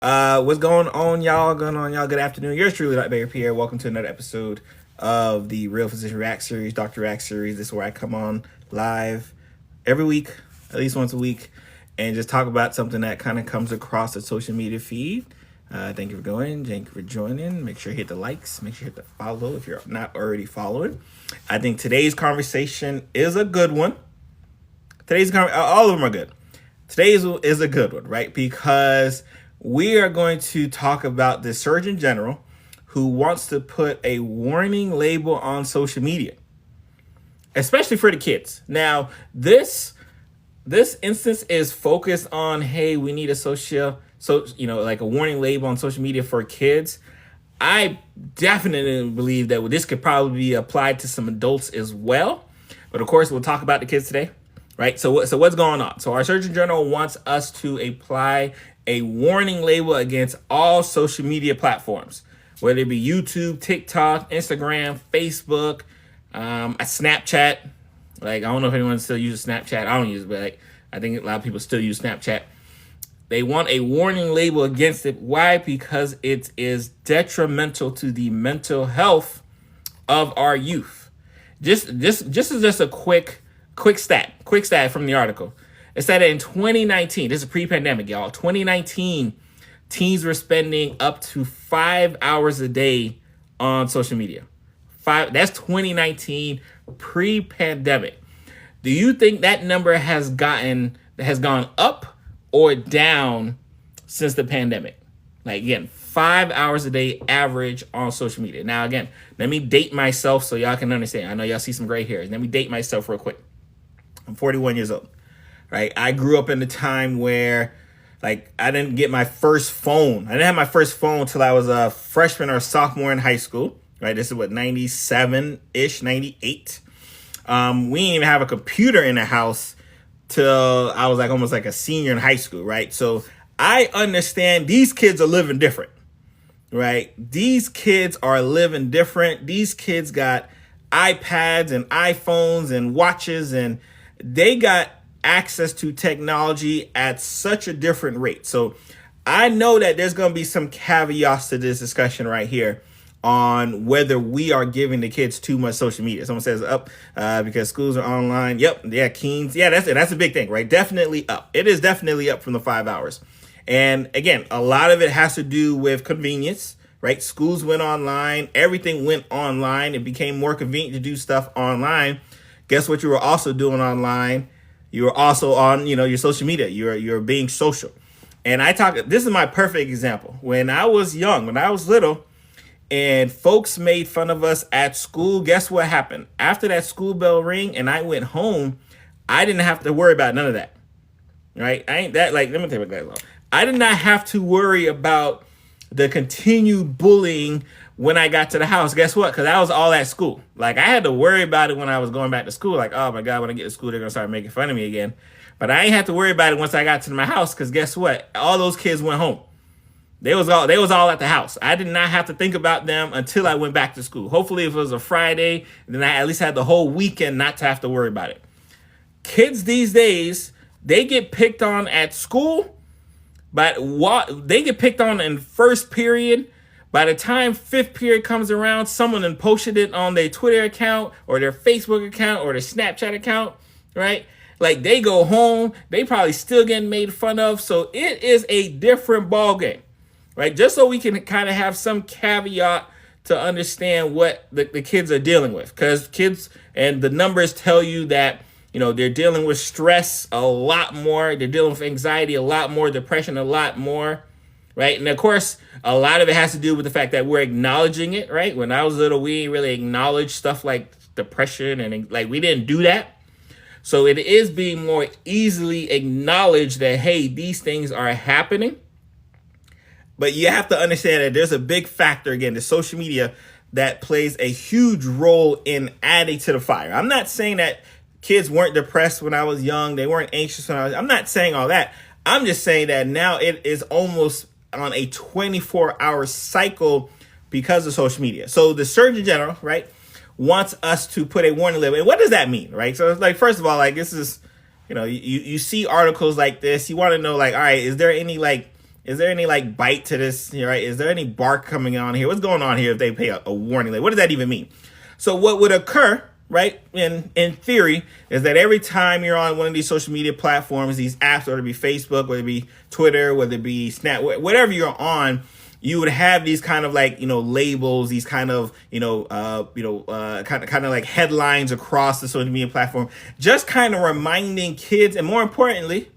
What's going on, y'all? Going on, y'all? Good afternoon. Yours truly, Dr. Baker Pierre. Welcome to another episode of the Real Physician React series, Dr. React series. This is where I come on live every week, at least once a week, and just talk about something that kind of comes across the social media feed. Thank you for going. Thank you for joining. Make sure you hit the likes. Make sure you hit the follow if you're not already following. I think today's conversation is a good one. All of them are good. Today's is a good one, right? Because we are going to talk about the Surgeon General who wants to put a warning label on social media, especially for the kids. Now, this instance is focused on, hey, we need like a warning label on social media for kids. I definitely believe that this could probably be applied to some adults as well. But of course, we'll talk about the kids today, right? So what's going on? So our Surgeon General wants us to apply a warning label against all social media platforms, whether it be YouTube, TikTok, Instagram, Facebook, a Snapchat. Like, I don't know if anyone still uses Snapchat. I don't use it, but I think a lot of people still use Snapchat. They want a warning label against it. Why? Because it is detrimental to the mental health of our youth. Just a quick stat from the article. It said that in 2019, this is pre-pandemic, y'all. 2019, teens were spending up to 5 hours a day on social media. That's 2019 pre-pandemic. Do you think that number has gone up or down since the pandemic? Like, again, 5 hours a day average on social media. Now, again, let me date myself so y'all can understand. I know y'all see some gray hairs. Let me date myself real quick. I'm 41 years old. Right, I grew up in a time where, like, I didn't get my first phone. I didn't have my first phone until I was a freshman or sophomore in high school. Right, this is 97-ish, 98. We didn't even have a computer in the house till I was almost like a senior in high school. Right, so I understand these kids are living different. Right, these kids are living different. These kids got iPads and iPhones and watches, and they got access to technology at such a different rate. So I know that there's going to be some caveats to this discussion right here on whether we are giving the kids too much social media. Someone says up because schools are online. Yep. Yeah. Keens. Yeah, that's it. That's a big thing, right? Definitely up. It is definitely up from the 5 hours. And again, a lot of it has to do with convenience, right? Schools went online. Everything went online. It became more convenient to do stuff online. Guess what you were also doing online? You were also on, your social media. You're being social. And this is my perfect example. When I was young, when I was little, and folks made fun of us at school, guess what happened? After that school bell ring and I went home, I didn't have to worry about none of that. Right? I ain't that, let me take my glasses off. I did not have to worry about the continued bullying when I got to the house. Guess what? Because I was all at school. I had to worry about it when I was going back to school. Oh my God, when I get to school, they're going to start making fun of me again. But I ain't have to worry about it once I got to my house, because guess what? All those kids went home. They was all at the house. I did not have to think about them until I went back to school. Hopefully, if it was a Friday, then I at least had the whole weekend not to have to worry about it. Kids these days, they get picked on at school, but they get picked on in first period. By the time fifth period comes around, someone then posted it on their Twitter account or their Facebook account or their Snapchat account, right? They go home, they probably still getting made fun of. So it is a different ballgame, right? Just so we can kind of have some caveat to understand what the kids are dealing with. Because kids, and the numbers tell you that, they're dealing with stress a lot more. They're dealing with anxiety a lot more, depression a lot more. Right. And of course, a lot of it has to do with the fact that we're acknowledging it. Right. When I was little, we didn't really acknowledge stuff like depression, and we didn't do that. So it is being more easily acknowledged that, hey, these things are happening. But you have to understand that there's a big factor, again, the social media, that plays a huge role in adding to the fire. I'm not saying that kids weren't depressed when I was young. They weren't anxious I'm not saying all that. I'm just saying that now it is almost on a 24-hour cycle because of social media. So the Surgeon General, right, wants us to put a warning label. And what does that mean, right? So it's first of all, this is, you see articles like this. You want to know, all right, is there any Is there any like bite to this, right? Is there any bark coming on here? What's going on here if they pay a warning? Like, what does that even mean? So what would occur, right, in theory, is that every time you're on one of these social media platforms, these apps, whether it be Facebook, whether it be Twitter, whether it be Snap, whatever you're on, you would have these kind of like, labels, these kind of, kind of like headlines across the social media platform, just kind of reminding kids, and more importantly,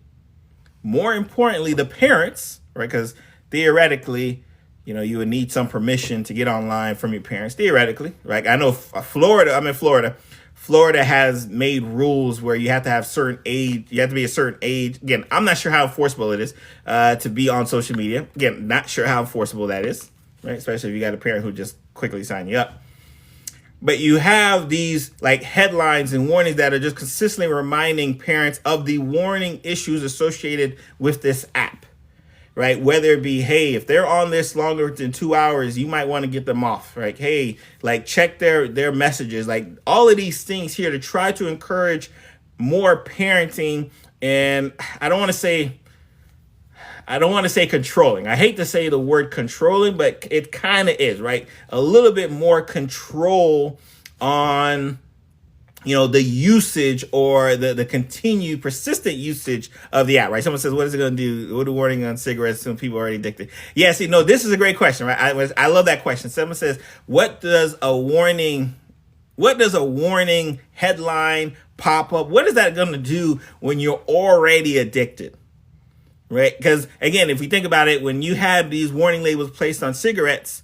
the parents, right? Because theoretically, you would need some permission to get online from your parents, theoretically, right? I know Florida, I'm in Florida. Florida has made rules where you have to have certain age. You have to be a certain age. Again, I'm not sure how enforceable it is to be on social media. Again, not sure how enforceable that is, right? Especially if you got a parent who just quickly sign you up. But you have these like headlines and warnings that are just consistently reminding parents of the warning issues associated with this app, right? Whether it be, hey, if they're on this longer than 2 hours, you might want to get them off, right? Hey, like check their messages, like all of these things here to try to encourage more parenting. And I don't want to say controlling. I hate to say the word controlling, but it kind of is, right? A little bit more control on the usage or the continued persistent usage of the app, right? Someone says, what is it going to do? What are warning on cigarettes? Some people are already addicted. Yeah, see, no, this is a great question, right? I love that question. Someone says, what does a warning headline pop up? What is that going to do when you're already addicted? Right? Because again, if we think about it, when you have these warning labels placed on cigarettes,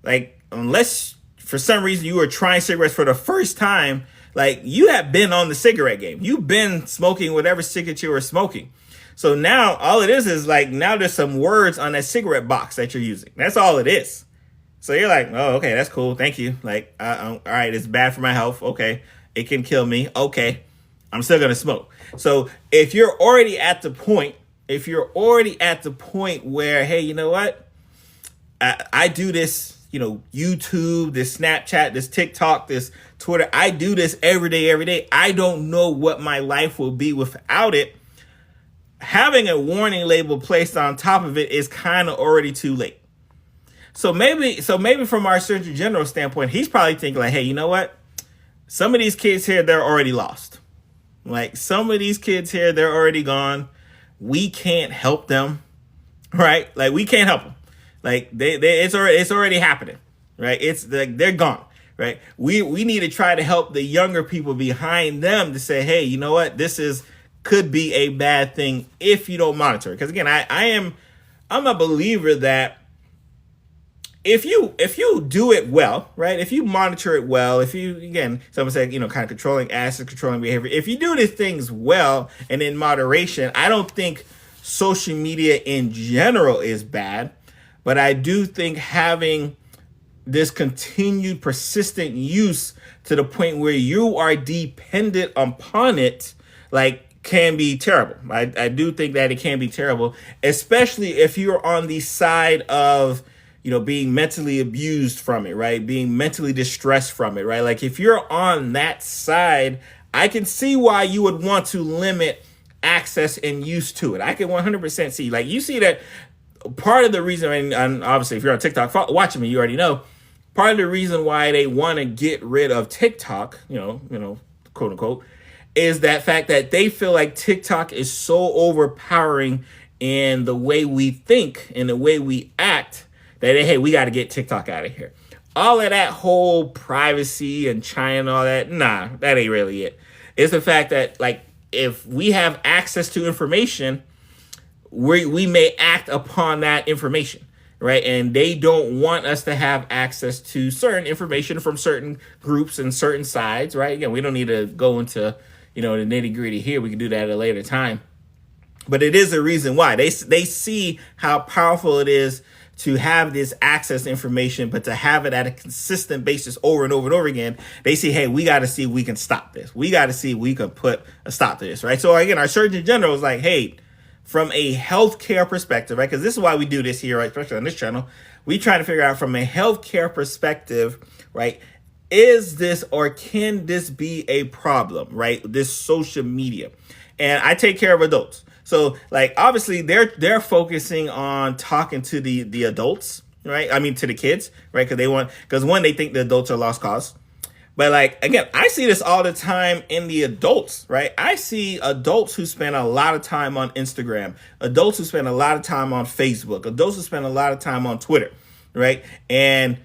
like unless for some reason you were trying cigarettes for the first time, like you have been on the cigarette game. You've been smoking whatever cigarette you were smoking. So now all it is like now there's some words on that cigarette box that you're using. That's all it is. So you're like, oh, okay, that's cool. Thank you. Like, all right, it's bad for my health. Okay, it can kill me. Okay, I'm still going to smoke. So if you're already at the point where, hey, you know what? I do this, YouTube, this Snapchat, this TikTok, this Twitter. I do this every day. I don't know what my life will be without it. Having a warning label placed on top of it is kind of already too late. So maybe from our Surgeon General standpoint, he's probably thinking like, hey, you know what? Some of these kids here, they're already lost. Like some of these kids here, they're already gone. We can't help them, right? Like we can't help them. Like it's already happening, right? It's like they're gone, right? We need to try to help the younger people behind them to say, hey, you know what? This could be a bad thing if you don't monitor it. Because again, I'm a believer that if you do it well, right? If you monitor it well, if you, again, someone said, kind of controlling assets, controlling behavior. If you do these things well and in moderation, I don't think social media in general is bad, but I do think having this continued persistent use to the point where you are dependent upon it, like, can be terrible. I do think that it can be terrible, especially if you're on the side of being mentally abused from it, right? Being mentally distressed from it, right? Like if you're on that side, I can see why you would want to limit access and use to it. I can 100% see, like you see that part of the reason, and obviously if you're on TikTok watching me, you already know, part of the reason why they want to get rid of TikTok, quote unquote, is that fact that they feel like TikTok is so overpowering in the way we think and the way we act that, hey, we got to get TikTok out of here. All of that whole privacy and China and all that, nah, that ain't really it. It's the fact that, like, if we have access to information, we may act upon that information, right? And they don't want us to have access to certain information from certain groups and certain sides, right? Again, we don't need to go into, the nitty gritty here. We can do that at a later time. But it is a reason why. They see how powerful it is to have this access to information, but to have it at a consistent basis over and over and over again. They see, hey, we got to see if we can stop this. We got to see if we can put a stop to this, right? So again, our Surgeon General is like, hey, from a healthcare perspective, right? Because this is why we do this here, right? Especially on this channel, we try to figure out from a healthcare perspective, right? Is this or can this be a problem, right? This social media. and I take care of adults. So like obviously they're focusing on talking to the adults, right? I mean to the kids, right? Because one, they think the adults are lost cause. But like again, I see this all the time in the adults, right? I see adults who spend a lot of time on Instagram, adults who spend a lot of time on Facebook, adults who spend a lot of time on Twitter, right? And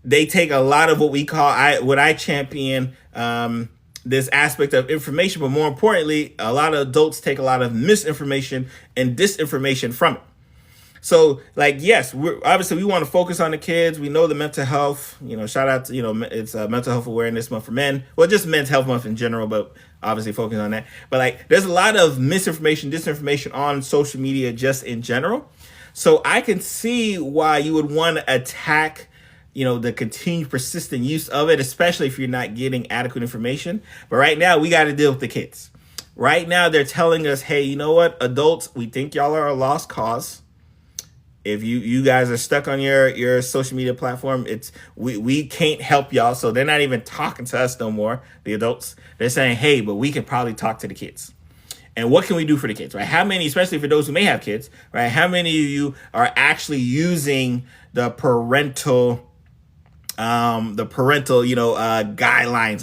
they take a lot of what I champion, this aspect of information, but more importantly, a lot of adults take a lot of misinformation and disinformation from it. So, like, yes, we want to focus on the kids. We know the mental health. Shout out to it's Mental Health Awareness Month for men. Well, just Men's Health Month in general, but obviously focus on that. But like, there's a lot of misinformation, disinformation on social media just in general. So I can see why you would want to attack the continued persistent use of it, especially if you're not getting adequate information. But right now, we got to deal with the kids. Right now, they're telling us, hey, you know what, adults, we think y'all are a lost cause. If you guys are stuck on your social media platform, we can't help y'all. So they're not even talking to us no more, the adults. They're saying, hey, but we can probably talk to the kids. And what can we do for the kids, right? How many, especially for those who may have kids, right? How many of you are actually using the parental guidelines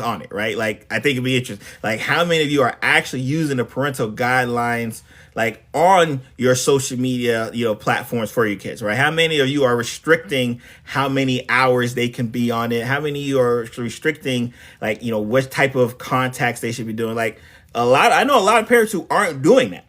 on it, right? Like, I think it'd be interesting. Like, how many of you are actually using the parental guidelines, like, on your social media, platforms for your kids, right? How many of you are restricting how many hours they can be on it? How many of you are restricting, like, what type of contacts they should be doing? Like, I know a lot of parents who aren't doing that.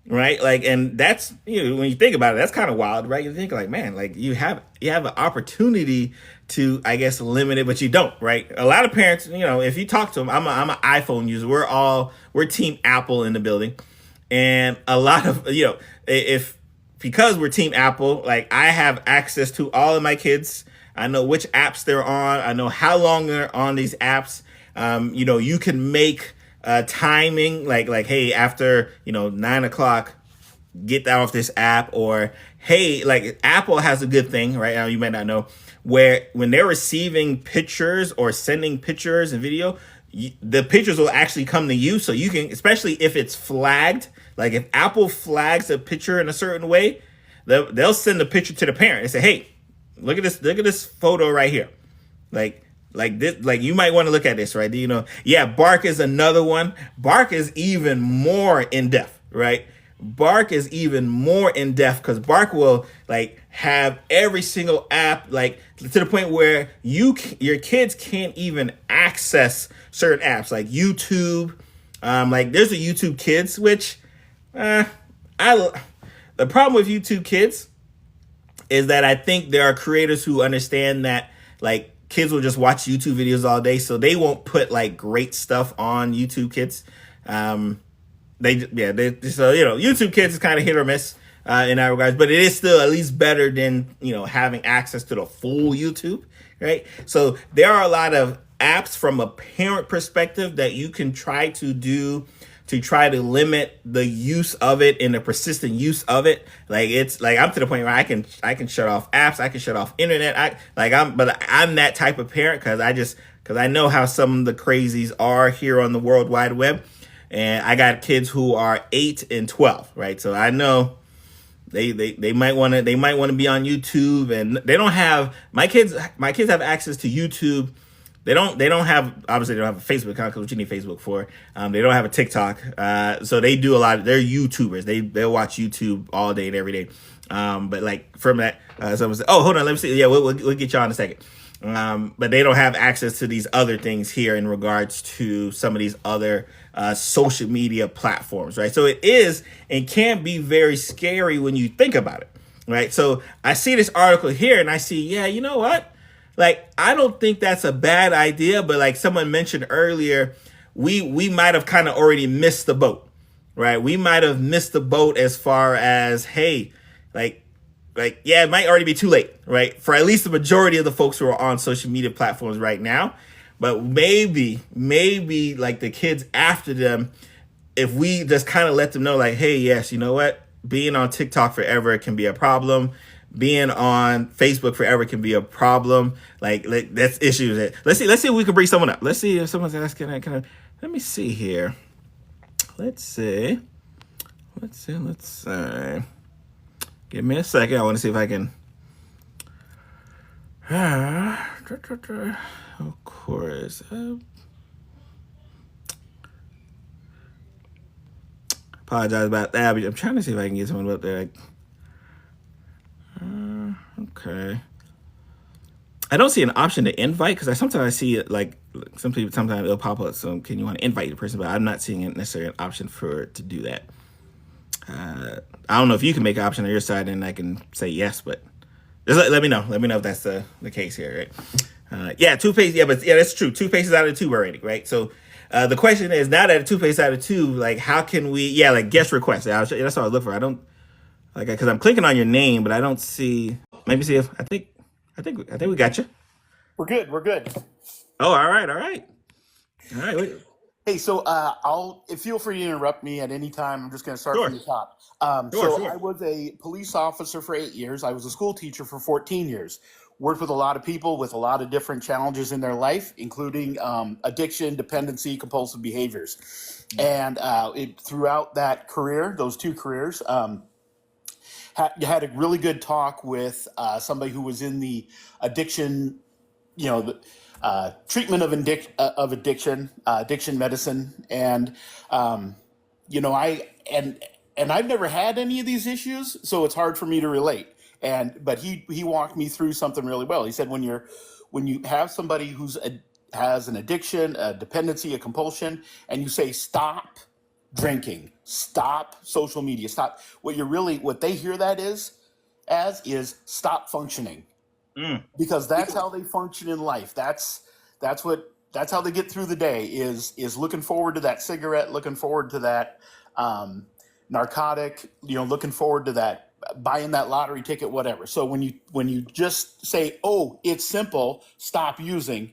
Right. Like, and that's, when you think about it, that's kind of wild, right? You think like, man, like you have an opportunity to, I guess, limit it, but you don't. Right. A lot of parents, if you talk to them, I'm an iPhone user. We're team Apple in the building. And a lot of, because we're team Apple, like I have access to all of my kids. I know which apps they're on. I know how long they're on these apps. You can make timing like, hey, after 9:00, get that off this app. Or hey, like Apple has a good thing right now, you might not know, where when they're receiving pictures or sending pictures and video, the pictures will actually come to you. So you can, especially if it's flagged, like if Apple flags a picture in a certain way, they'll send the picture to the parent and say, hey, look at this photo right here. Like this, like you might want to look at this, right? Yeah, Bark is another one. Bark is even more in depth, right? Bark is even more in depth because Bark will like have every single app, like to the point where your kids can't even access certain apps like YouTube. Like there's a YouTube Kids, which the problem with YouTube Kids is that I think there are creators who understand that like kids will just watch YouTube videos all day, so they won't put like great stuff on YouTube Kids. YouTube Kids is kind of hit or miss in that regards, but it is still at least better than having access to the full YouTube, right? So there are a lot of apps from a parent perspective that you can try to do to try to limit the use of it and the persistent use of it. Like it's like I'm to the point where I can shut off apps, I can shut off internet. I'm that type of parent because I know how some of the crazies are here on the World Wide Web, and I got kids who are 8 and 12, right? So I know they might want to be on YouTube, and they don't have my kids have access to YouTube. They don't have, obviously they don't have a Facebook account because what you need Facebook for. They don't have a TikTok. So they do a lot they're YouTubers. They'll watch YouTube all day and every day. But like from that, someone said, oh, hold on, let me see. Yeah, we'll get y'all in a second. But they don't have access to these other things here in regards to some of these other social media platforms, right? So it is and can be very scary when you think about it, right? So I see this article here and I see, yeah, you know what? Like, I don't think that's a bad idea, but like someone mentioned earlier, we might have kind of already missed the boat, right? We might have missed the boat as far as, hey, yeah, it might already be too late, right? For at least the majority of the folks who are on social media platforms right now. But maybe like the kids after them, if we just kind of let them know like, hey, yes, you know what? Being on TikTok forever can be a problem. Being on Facebook forever can be a problem. Like that's issues. Let's see if we can bring someone up. Let's see if someone's asking. Let me see here. let's see. Let's see. Give me a second. I want to see if I can. Of course. Apologize about that. But I'm trying to see if I can get someone up there. Okay. I don't see an option to invite because sometimes I see it like some people sometimes it'll pop up. So can you want to invite the person? But I'm not seeing it necessarily an option for to do that. I don't know if you can make an option on your side and I can say yes, but just let me know. Let me know if that's the case here, right? Yeah, two paces. Yeah, but yeah, that's true. Two paces out of two already, right? So the question is now that two paces out of two, like how can we? Yeah, like guest request. That's what I was looking for. I don't like because I'm clicking on your name, but I don't see. Maybe see if I think we got you. We're good. We're good. Oh, all right, all right, all right. Wait. Hey, so I'll feel free to interrupt me at any time. I'm just going to start from Sure, the top. sure, So I sure. was a police officer for 8 years. I was a school teacher for 14 years. Worked with a lot of people with a lot of different challenges in their life, including addiction, dependency, compulsive behaviors. And throughout that career, those two careers, had a really good talk with somebody who was in the addiction, the treatment of addiction, addiction medicine, and I and I've never had any of these issues, so it's hard for me to relate. But he walked me through something really well. He said when you have somebody has an addiction, a dependency, a compulsion, and you say stop drinking, stop social media, stop. What they hear that is stop functioning, Mm. because that's how they function in life. That's how they get through the day is looking forward to that cigarette, looking forward to that narcotic, looking forward to that buying that lottery ticket, whatever. So when you just say, "Oh, it's simple, stop using,"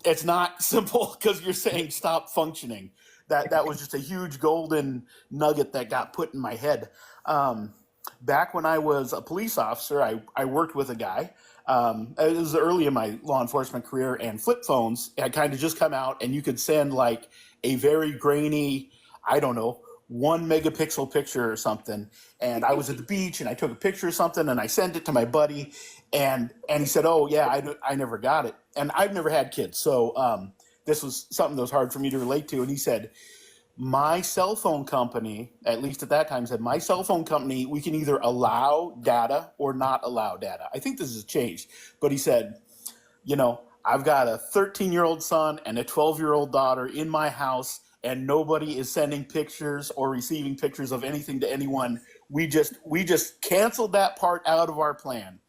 it's not simple because you're saying stop functioning. That was just a huge golden nugget that got put in my head. Um, Back when I was a police officer, I worked with a guy. It was early in my law enforcement career, and flip phones had kind of just come out, and you could send like a very grainy, I don't know, 1 megapixel picture or something. And I was at the beach, and I took a picture of something, and I sent it to my buddy, and he said, "Oh yeah, I never got it," and I've never had kids, so this was something that was hard for me to relate to. And he said, my cell phone company, at least at that time, said, my cell phone company, we can either allow data or not allow data. I think this has changed. But he said, I've got a 13-year-old son and a 12-year-old daughter in my house, and nobody is sending pictures or receiving pictures of anything to anyone. We just canceled that part out of our plan.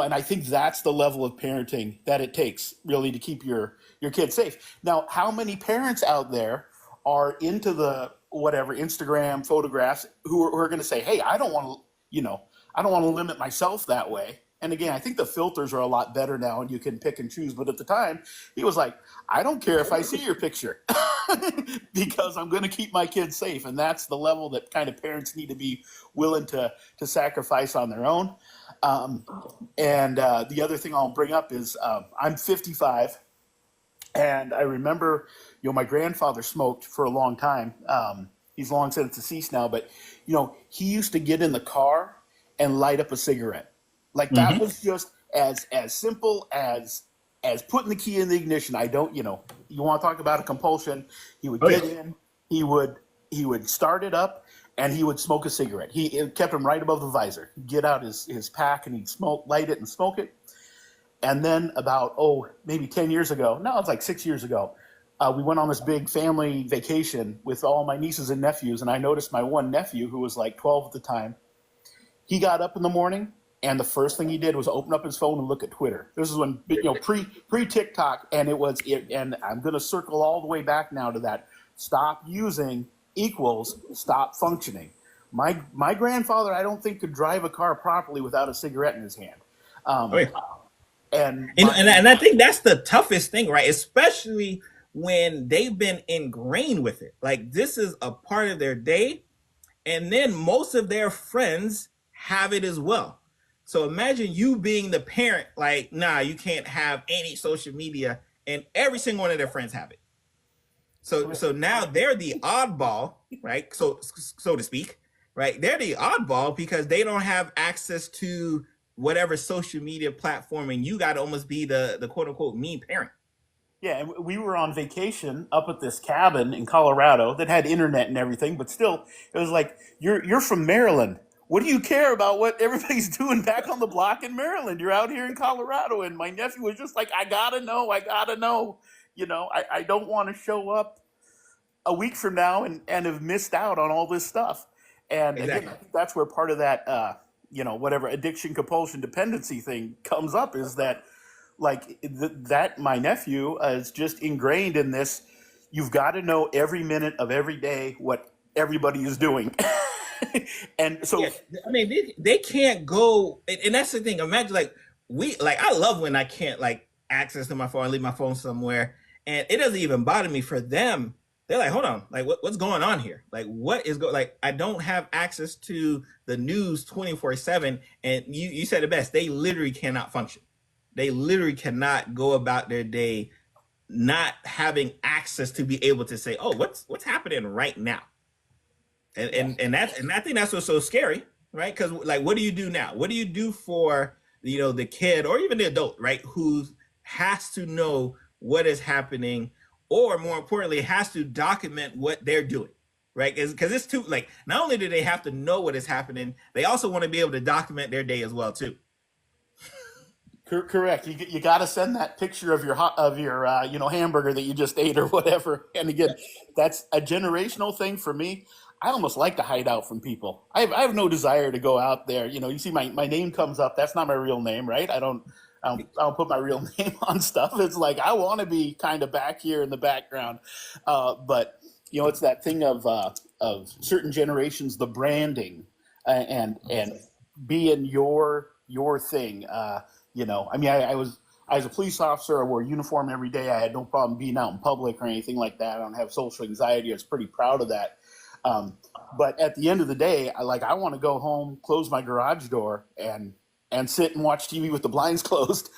And I think that's the level of parenting that it takes really to keep your kids safe. Now, how many parents out there are into the whatever Instagram photographs who are going to say, "Hey, I don't want to limit myself that way." And again, I think the filters are a lot better now, and you can pick and choose. But at the time, he was like, "I don't care if I see your picture." Because I'm going to keep my kids safe, and that's the level that kind of parents need to be willing to sacrifice on their own. Um, and the other thing I'll bring up is I'm 55, and I remember, my grandfather smoked for a long time. He's long since deceased now, but he used to get in the car and light up a cigarette. Like that Mm-hmm. was just as simple as putting the key in the ignition. I don't, you want to talk about a compulsion? He would Oh yeah. get in, he would he would start it up, and he would smoke a cigarette. It kept him right above the visor. He'd get out his pack, and he'd light it and smoke it. And then about, maybe 10 years ago, no, it's like 6 years ago, we went on this big family vacation with all my nieces and nephews. And I noticed my one nephew, who was like 12 at the time, he got up in the morning, and the first thing he did was open up his phone and look at Twitter. This is when, pre TikTok, and and I'm going to circle all the way back now to that. Stop using equals stop functioning. My grandfather, I don't think, could drive a car properly without a cigarette in his hand. Oh Um, yeah. and And, my and and I think that's the toughest thing, right? Especially when they've been ingrained with it. Like this is a part of their day, and then most of their friends have it as well. So imagine you being the parent, like, nah, you can't have any social media, and every single one of their friends have it. So now they're the oddball, right? So to speak, right? They're the oddball because they don't have access to whatever social media platform, and you got to almost be the quote unquote mean parent. Yeah, and we were on vacation up at this cabin in Colorado that had internet and everything, but still, it was like you're from Maryland. What do you care about what everybody's doing back on the block in Maryland? You're out here in Colorado, and my nephew was just like, I gotta know, I gotta know. I don't want to show up a week from now and have missed out on all this stuff. And again, Exactly. I think that's where part of that, whatever addiction, compulsion, dependency thing comes up is that, like, that my nephew is just ingrained in this. You've got to know every minute of every day what everybody is doing. And so, Yeah, I mean they can't go, and that's the thing. Imagine like I love when I can't like access to my phone, leave my phone somewhere, and it doesn't even bother me. For them, they're like, hold on, like what's going on here? Like what is like I don't have access to the news 24/7, and you said it best. They literally cannot function. They literally cannot go about their day not having access to be able to say, oh, what's happening right now. and yeah. and and that's and I think that's what's so scary, right? Because like, what do you do now? What do you do for the kid or even the adult, right? Who has to know what is happening, or more importantly, has to document what they're doing, right? Because it's too like not only do they have to know what is happening, they also want to be able to document their day as well too. Correct. You got to send that picture of your hamburger that you just ate or whatever. And again, that's a generational thing for me. I almost like to hide out from people. I have no desire to go out there. You see my name comes up. That's not my real name, right? I don't put my real name on stuff. It's like I want to be kind of back here in the background. But it's that thing of certain generations, the branding and being your thing. I mean, I was a police officer. I wore a uniform every day. I had no problem being out in public or anything like that. I don't have social anxiety. I was pretty proud of that. Um, but at the end of the day, I want to go home, close my garage door, and sit and watch TV with the blinds closed.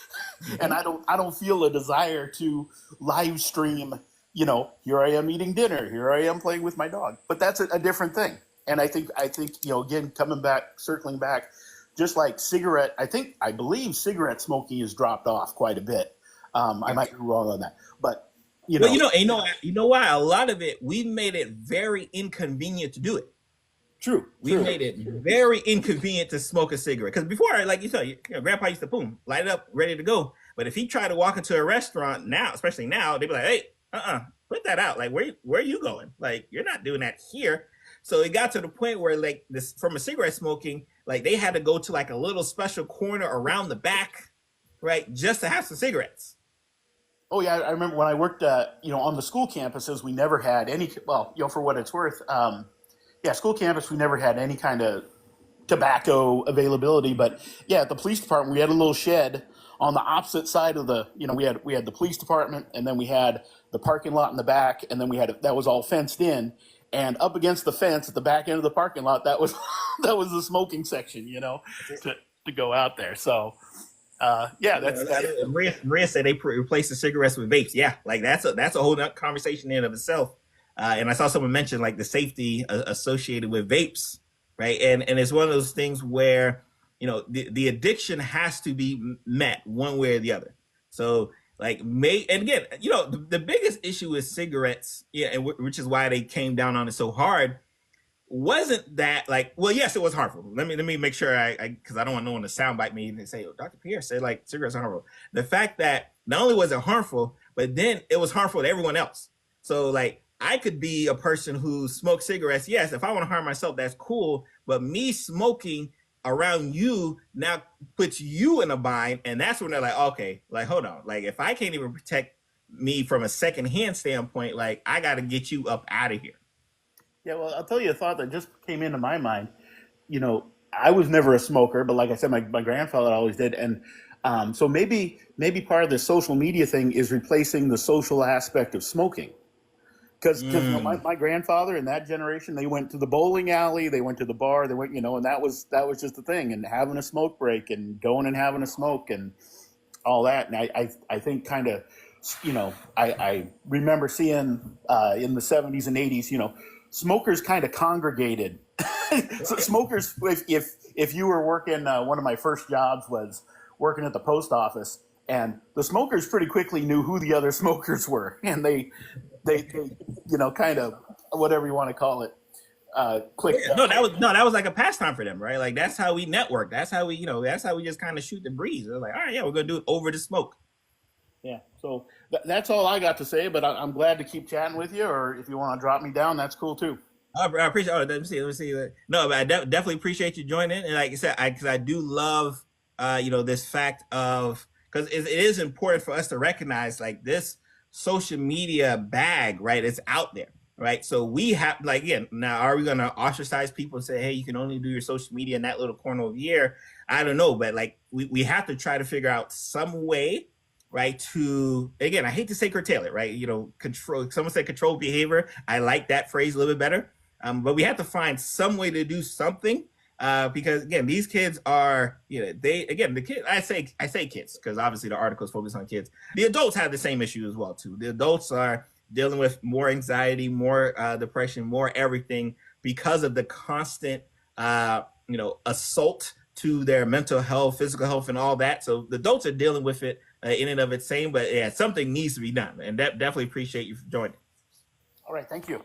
And Mm-hmm. I don't feel a desire to live stream. Here I am eating dinner. Here I am playing with my dog. But that's a different thing. And I think again, coming back, circling back, just like I believe cigarette smoking has dropped off quite a bit. I might be wrong on that, but you Well, know, you know why? A lot of it, we made it very inconvenient to do it. true, We true. made it very inconvenient to smoke a cigarette. Because before, like you said, grandpa used to boom, light it up, ready to go. But if he tried to walk into a restaurant now, especially now, they'd be like, hey, put that out. Like, where are you going? Like, you're not doing that here. So it got to the point where, like, this from a cigarette smoking, like, they had to go to like a little special corner around the back, right, just to have some cigarettes. Oh yeah, I remember when I worked, on the school campuses, we never had any. Well, for what it's worth, yeah, school campus, we never had any kind of tobacco availability. But yeah, at the police department, we had a little shed on the opposite side of we had the police department, and then we had the parking lot in the back, and then that was all fenced in, and up against the fence at the back end of the parking lot, that was that was the smoking section, to go out there. So yeah, that's Maria said they replaced the cigarettes with vapes. Yeah, like that's a whole nother conversation in and of itself. And I saw someone mention like the safety associated with vapes, right? And it's one of those things where the addiction has to be met one way or the other. So like and again, the biggest issue is cigarettes, yeah, and which is why they came down on it so hard. Wasn't that like, well, yes, it was harmful. Let me make sure I because I don't want no one to soundbite me and say, oh, Dr. Pierre said like cigarettes are harmful. The fact that not only was it harmful, but then it was harmful to everyone else. So like I could be a person who smokes cigarettes. Yes, if I want to harm myself, that's cool. But me smoking around you now puts you in a bind, and that's when they're like, okay, like hold on, like if I can't even protect me from a secondhand standpoint, like I got to get you up out of here. Yeah, well, I'll tell you a thought that just came into my mind. I was never a smoker, but like I said, my grandfather always did, and so maybe part of the social media thing is replacing the social aspect of smoking. Because Mm. my grandfather and that generation, they went to the bowling alley, they went to the bar, they went, and that was just the thing, and having a smoke break and going and having a smoke and all that. And I think kind of I remember seeing in the 70s and 80s, smokers kind of congregated. So smokers, if you were working, one of my first jobs was working at the post office, and the smokers pretty quickly knew who the other smokers were, and they kind of, whatever you want to call it, clicked. Yeah, that was like a pastime for them, right? Like that's how we network. That's how we, that's how we just kind of shoot the breeze. It was like, all right, yeah, we're gonna do it over the smoke. Yeah. So that's all I got to say, but I'm glad to keep chatting with you, or if you want to drop me down, that's cool too. I appreciate. Oh, let me see. No, but I definitely appreciate you joining. And like I said, because I do love, this fact of because it is important for us to recognize like this social media bag, right? It's out there, right? So we have like again now, are we gonna ostracize people and say, hey, you can only do your social media in that little corner of the year? I don't know, but like we have to try to figure out some way, right, to again, I hate to say curtail it, right, control. Someone said control behavior. I like that phrase a little bit better. But we have to find some way to do something, because again, these kids are, they again the kids. I say kids because obviously the article is focused on kids. The adults have the same issue as well too. The adults are dealing with more anxiety, more depression, more everything because of the constant, assault to their mental health, physical health, and all that. So the adults are dealing with it in and of its same. But yeah, something needs to be done, and definitely appreciate you for joining. All right. Thank you.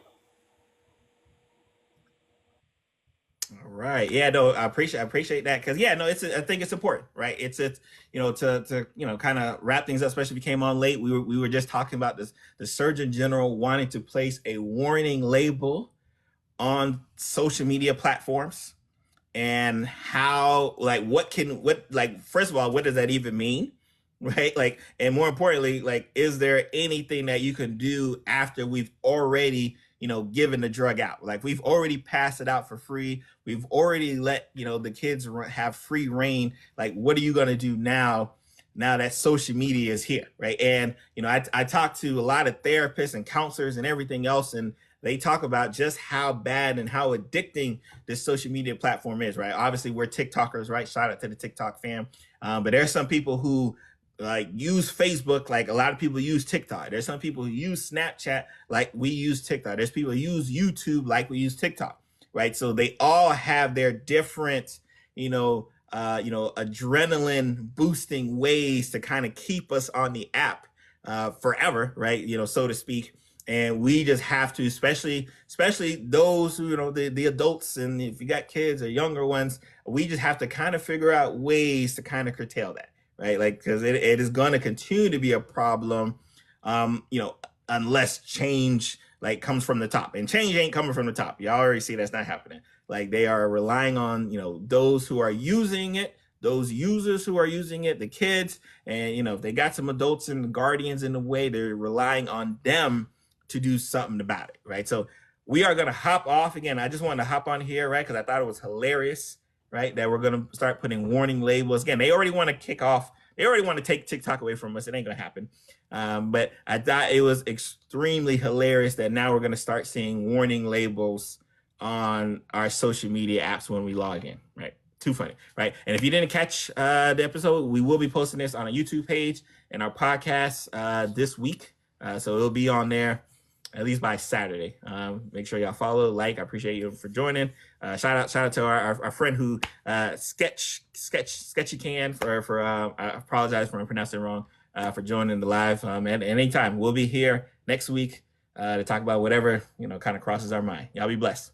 All right. Yeah, no, I appreciate that because yeah, no, I think it's important, right? It's to kind of wrap things up, especially if you came on late. We were just talking about this the Surgeon General wanting to place a warning label on social media platforms and how like what like first of all, what does that even mean? Right? Like, and more importantly, like, is there anything that you can do after we've already, given the drug out? Like, we've already passed it out for free. We've already let, the kids have free reign. Like, what are you going to do now? Now that social media is here, right? And I talk to a lot of therapists and counselors and everything else, and they talk about just how bad and how addicting this social media platform is, right? Obviously, we're TikTokers, right? Shout out to the TikTok fam. But there's some people who like use Facebook like a lot of people use TikTok. There's some people who use Snapchat like we use TikTok. There's people who use YouTube like we use TikTok, right? So they all have their different, adrenaline boosting ways to kind of keep us on the app forever, right? So to speak. And we just have to, especially those who, the adults, and if you got kids or younger ones, we just have to kind of figure out ways to kind of curtail that, right? Like, because it is going to continue to be a problem, unless change like comes from the top, and change ain't coming from the top. Y'all already see that's not happening. Like, they are relying on, those who are using it, those users who are using it, the kids, and, if they got some adults and guardians in the way, they're relying on them to do something about it, right? So we are going to hop off again. I just wanted to hop on here, right? Because I thought it was hilarious, right? That we're going to start putting warning labels. Again, they already want to kick off. They already want to take TikTok away from us. It ain't going to happen. But I thought it was extremely hilarious that now we're going to start seeing warning labels on our social media apps when we log in, right? Too funny, right? And if you didn't catch the episode, we will be posting this on a YouTube page and our podcast this week. So it'll be on there at least by Saturday. Make sure y'all follow, like. I appreciate you for joining. Shout out to our friend who sketchy can for I apologize for pronouncing it wrong, for joining the live. And anytime we'll be here next week to talk about whatever kind of crosses our mind. Y'all be blessed.